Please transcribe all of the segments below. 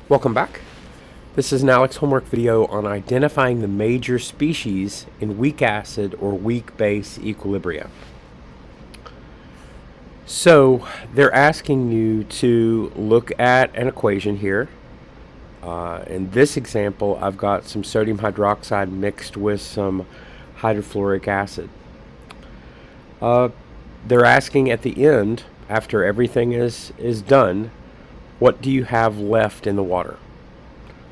Welcome back. This is an Aleks homework video on identifying the major species in weak acid or weak base equilibria. So they're asking you to look at an equation here. In this example, I've got some sodium hydroxide mixed with some hydrofluoric acid. They're asking at the end, after everything is done, what do you have left in the water?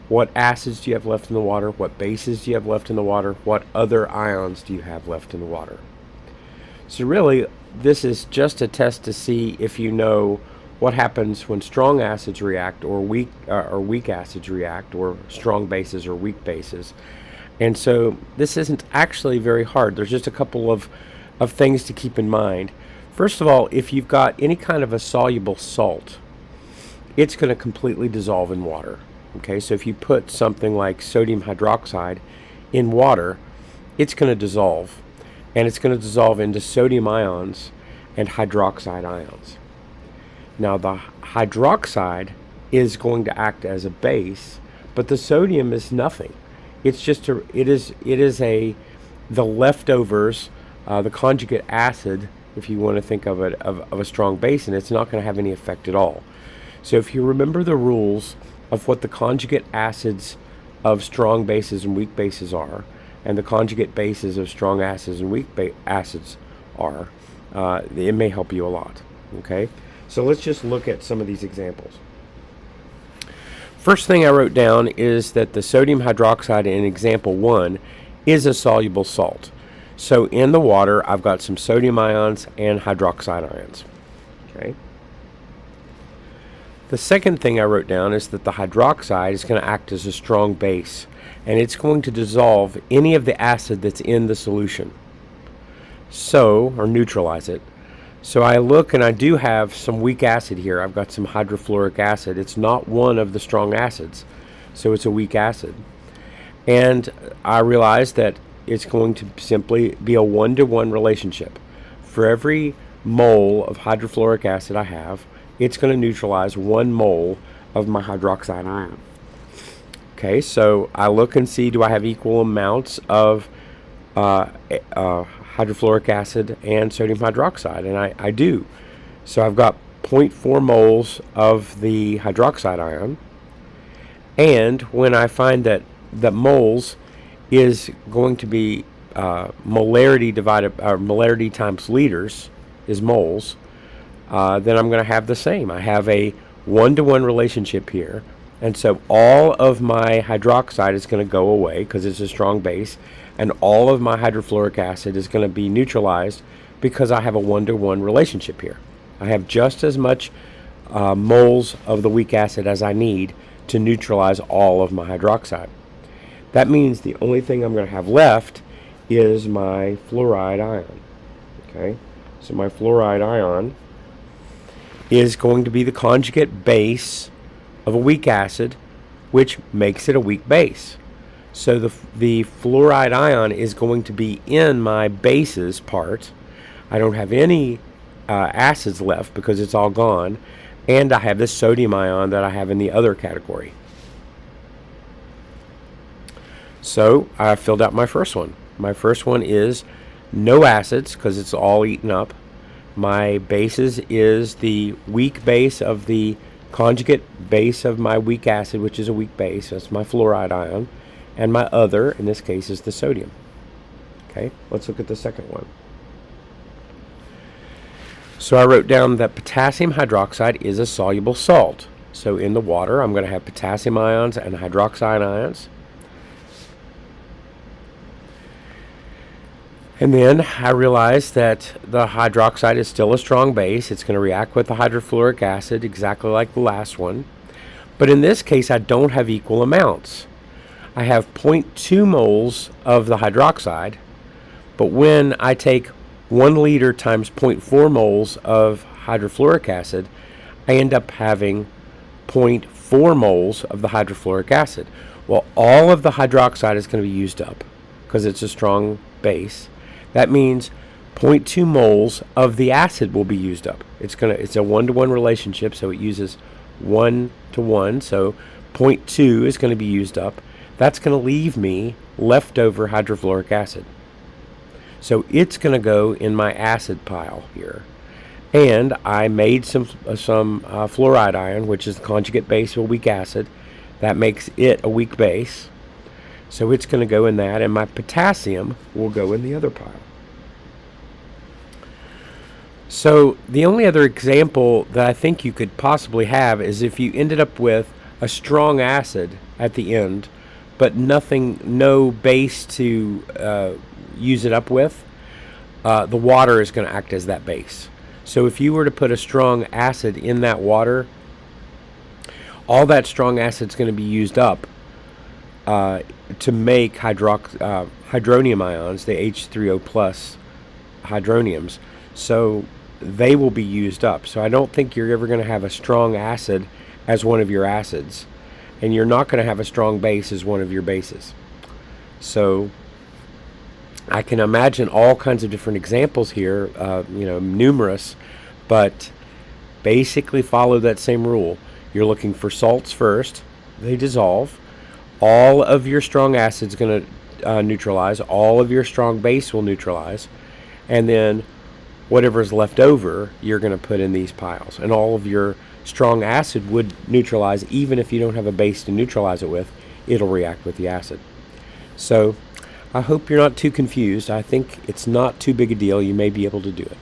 What acids do you have left in the water? What bases do you have left in the water? What other ions do you have left in the water? So really, this is just a test to see if you know what happens when strong acids react or weak acids react, or strong bases or weak bases. And so this isn't actually very hard. There's just a couple of things to keep in mind. First of all, if you've got any kind of a soluble salt, it's going to completely dissolve in water. Okay, so if you put something like sodium hydroxide in water, it's going to dissolve, and it's going to dissolve into sodium ions and hydroxide ions. Now the hydroxide is going to act as a base, but the sodium is nothing. It's just the leftovers, the conjugate acid, if you want to think of it, of a strong base, and it's not going to have any effect at all. So if you remember the rules of what the conjugate acids of strong bases and weak bases are, and the conjugate bases of strong acids and weak acids are, it may help you a lot. Okay, so let's just look at some of these examples. First thing I wrote down is that the sodium hydroxide in example 1 is a soluble salt. So in the water, I've got some sodium ions and hydroxide ions. Okay. The second thing I wrote down is that the hydroxide is going to act as a strong base, and it's going to dissolve any of the acid that's in the solution, or neutralize it. So I look, and I do have some weak acid here. I've got some hydrofluoric acid. It's not one of the strong acids, so it's a weak acid. And I realize that it's going to simply be a 1-to-1 relationship. For every mole of hydrofluoric acid I have, it's going to neutralize 1 mole of my hydroxide ion. Okay, so I look and see, do I have equal amounts of hydrofluoric acid and sodium hydroxide? And I do. So I've got 0.4 moles of the hydroxide ion. And when I find that moles is going to be molarity times liters is moles, then I'm going to have the same. I have a 1-to-1 relationship here, and so all of my hydroxide is going to go away because it's a strong base, and all of my hydrofluoric acid is going to be neutralized because I have a 1-to-1 relationship here. I have just as much moles of the weak acid as I need to neutralize all of my hydroxide. That means the only thing I'm going to have left is my fluoride ion. Okay, so my fluoride ion is going to be the conjugate base of a weak acid, which makes it a weak base. So the fluoride ion is going to be in my bases part. I don't have any acids left because it's all gone, and I have this sodium ion that I have in the other category. So I filled out my first one. My first one is no acids because it's all eaten up. My bases is the weak base of the conjugate base of my weak acid, which is a weak base. That's my fluoride ion. And my other, in this case, is the sodium. Okay, let's look at the second one. So I wrote down that potassium hydroxide is a soluble salt. So in the water, I'm going to have potassium ions and hydroxide ions. And then I realized that the hydroxide is still a strong base. It's going to react with the hydrofluoric acid exactly like the last one. But in this case, I don't have equal amounts. I have 0.2 moles of the hydroxide, but when I take 1 liter times 0.4 moles of hydrofluoric acid, I end up having 0.4 moles of the hydrofluoric acid. Well, all of the hydroxide is going to be used up because it's a strong base. That means 0.2 moles of the acid will be used up. It's a 1-to-1 relationship, so it uses 1 to 1, so 0.2 is going to be used up. That's going to leave me leftover hydrofluoric acid. So it's going to go in my acid pile here. And I made some fluoride ion, which is the conjugate base of a weak acid. That makes it a weak base. So it's going to go in that, and my potassium will go in the other pile. So the only other example that I think you could possibly have is if you ended up with a strong acid at the end, but no base to use it up with. The water is going to act as that base. So if you were to put a strong acid in that water, all that strong acid is going to be used up to make hydronium ions, the H3O plus hydroniums. So they will be used up. So I don't think you're ever going to have a strong acid as one of your acids, and you're not going to have a strong base as one of your bases. So I can imagine all kinds of different examples here, numerous, but basically follow that same rule. You're looking for salts first, they dissolve, all of your strong acid's going to neutralize, all of your strong base will neutralize, and then whatever's left over you're going to put in these piles, and all of your strong acid would neutralize. Even if you don't have a base to neutralize it with, it'll react with the acid. So I hope you're not too confused. I think it's not too big a deal. You may be able to do it.